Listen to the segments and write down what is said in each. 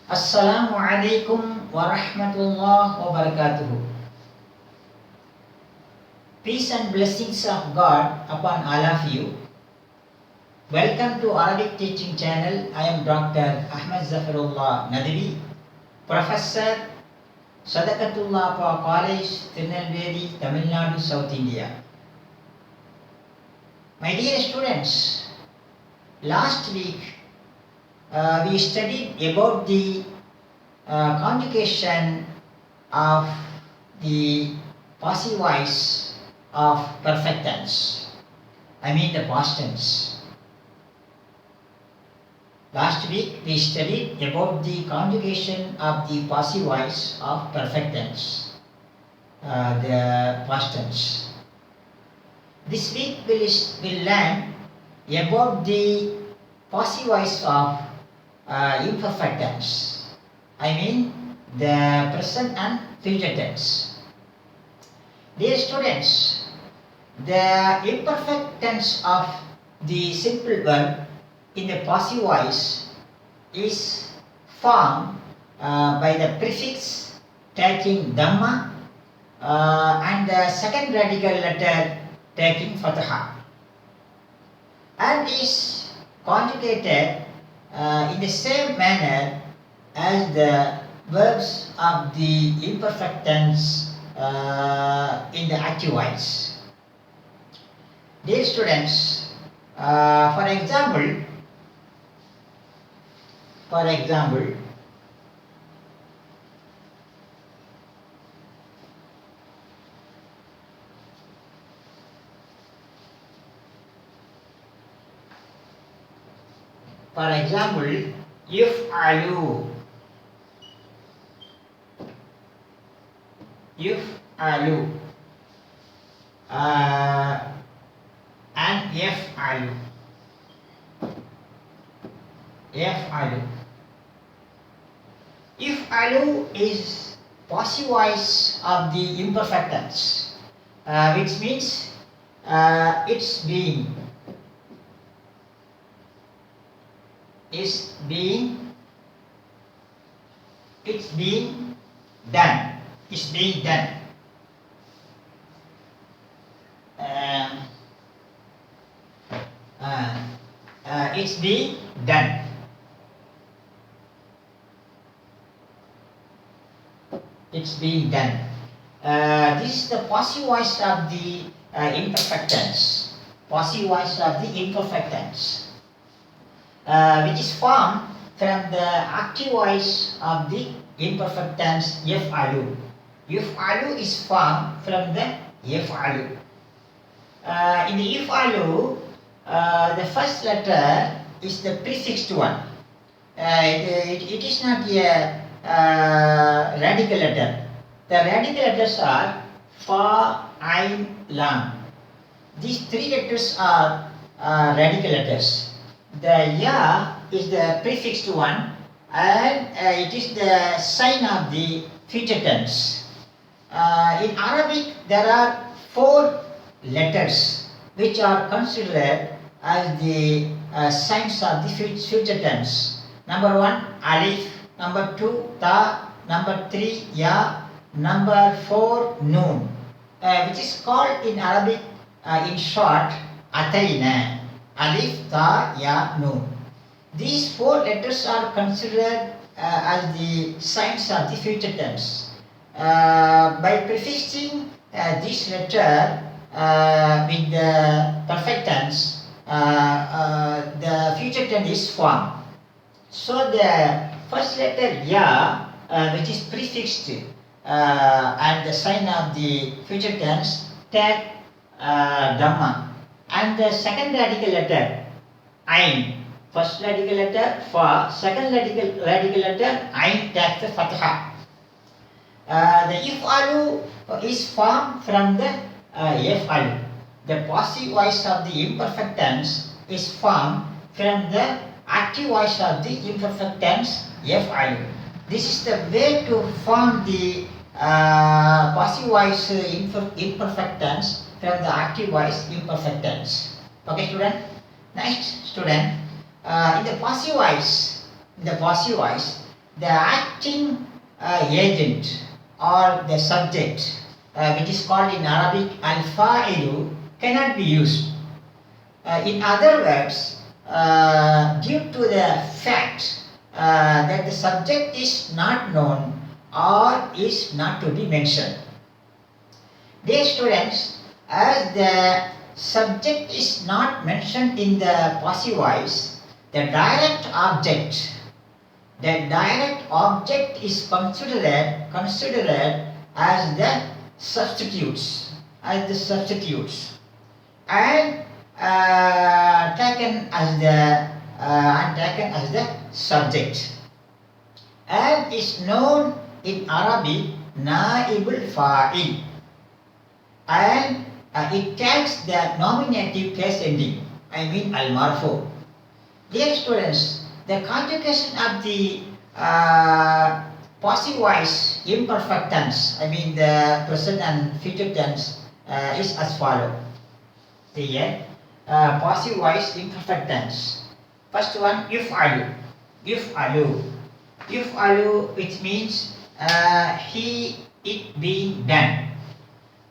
Assalamu alaikum wa rahmatullah wa barakatuhu. Peace and blessings of God upon all of you. Welcome to Arabic Teaching Channel. I am Dr. Ahmad Zafarullah Nadvi, Professor, Sadaqatullah College, Tirunelveli, Tamil Nadu, South India. My dear students, last week we studied about the conjugation of the passive voice of perfect tense. I mean the past tense. Last week we studied about the conjugation of the passive voice of perfect tense, the past tense. This week we'll learn about the passive voice of imperfect tense. I mean the present and future tense. Dear students, the imperfect tense of the simple verb in the passive voice is formed by the prefix taking dhamma and the second radical letter taking fatha, and is conjugated in the same manner as the verbs of the imperfect tense in the active voice. Dear students, for example, yuf'alu, and yaf'alu. Yuf'alu is passive voice of the imperfect tense, which means it's being done. It's being done. It's being done. It's being done. This is the passive voice of the imperfect tense. Passive voice of the imperfect tense, which is formed from the active voice of the imperfect tense yaf'alu. Yaf'alu is formed from the yaf'alu. In the yaf'alu, the first letter is the prefixed one. It is not a radical letter. The radical letters are fa, ain, lam. These three letters are radical letters. The ya is the prefixed one, and it is the sign of the future tense. In Arabic, there are four letters which are considered as the signs of the future tense. Number one, alif. Number two, ta. Number three, ya. Number four, noon, which is called in Arabic in short atayna. Alif, ta, ya, noon. These four letters are considered as the signs of the future tense. By prefixing this letter with the perfect tense, the future tense is formed. So the first letter ya, which is prefixed and the sign of the future tense, take dhamma, and the second radical letter ain. First radical letter fa, second radical letter ain takes the fatha. The yaf'alu is formed from the yaf'alu. The passive voice of the imperfect tense is formed from the active voice of the imperfect tense yaf'alu. This is the way to form the passive voice imperfect tense from the active voice imperfect tense. Okay, student? Next, student, in the passive voice, the acting agent or the subject, which is called in Arabic al-fa'ilu, cannot be used. In other words, due to the fact that the subject is not known or is not to be mentioned. Dear students, as the subject is not mentioned in the passive voice, the direct object is considered as the substitutes, and taken as the subject, and is known in Arabic naibul fa'il, and it takes the nominative case ending, I mean al-marfu. Dear students, the conjugation of the passive voice imperfect tense, I mean the present and future tense, is as follows. Here, passive voice imperfect tense. First one, yuf'alu, which means it being done.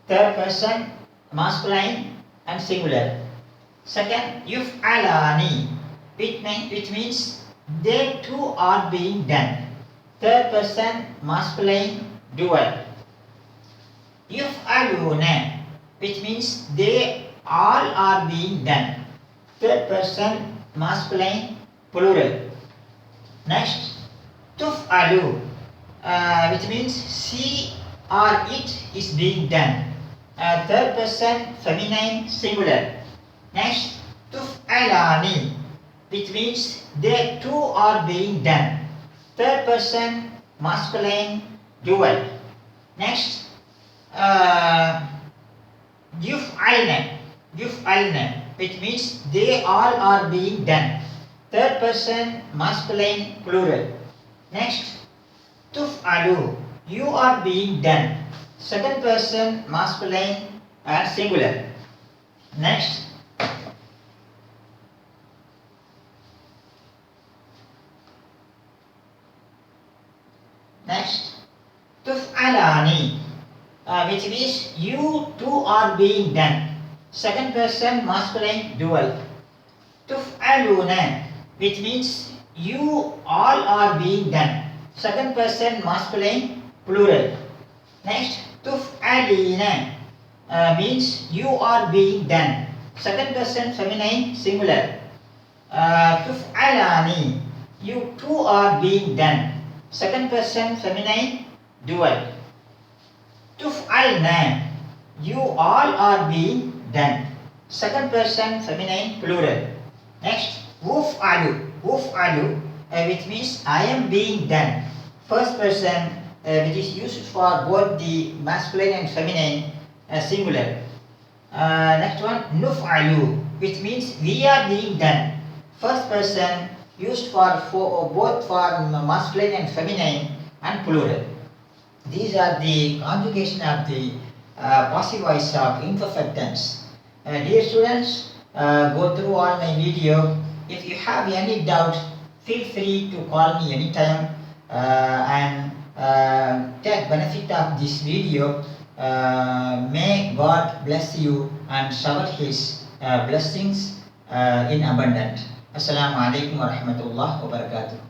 Third person, masculine and singular. Second, yuf'alani, which means they two are being done. Third person, masculine, dual. Yuf'aluna, which means they all are being done. Third person, masculine, plural. Next, tuf'alu, which means she or it is being done. Third person, feminine, singular. Next, tuf'alani, which means they two are being done. Third person, masculine, dual. Next, yuf'alna, which means they all are being done. Third person, masculine, plural. Next, tuf'alu, you are being done. Second person, masculine and singular. Next, tuf'alani, which means you two are being done. Second person, masculine, dual. Tuf'aluna, which means you all are being done. Second person, masculine, plural. Next, tuf'alina, means you are being done. Second person, feminine, singular. Tuf'alani, you two are being done. Second person, feminine, dual. Tuf'alna, you all are being done. Second person, feminine, plural. Next, wuf'alu, which means I am being done. First person, which is used for both the masculine and feminine, singular. Next one, nuf'alu, which means we are being done. First person, used for both for masculine and feminine and plural. These are the conjugation of the passive voice of imperfect tense. Dear students, go through all my video. If you have any doubt, feel free to call me anytime and take benefit of this video. May God bless you and shower His blessings in abundance. Assalamu alaikum warahmatullahi wabarakatuh.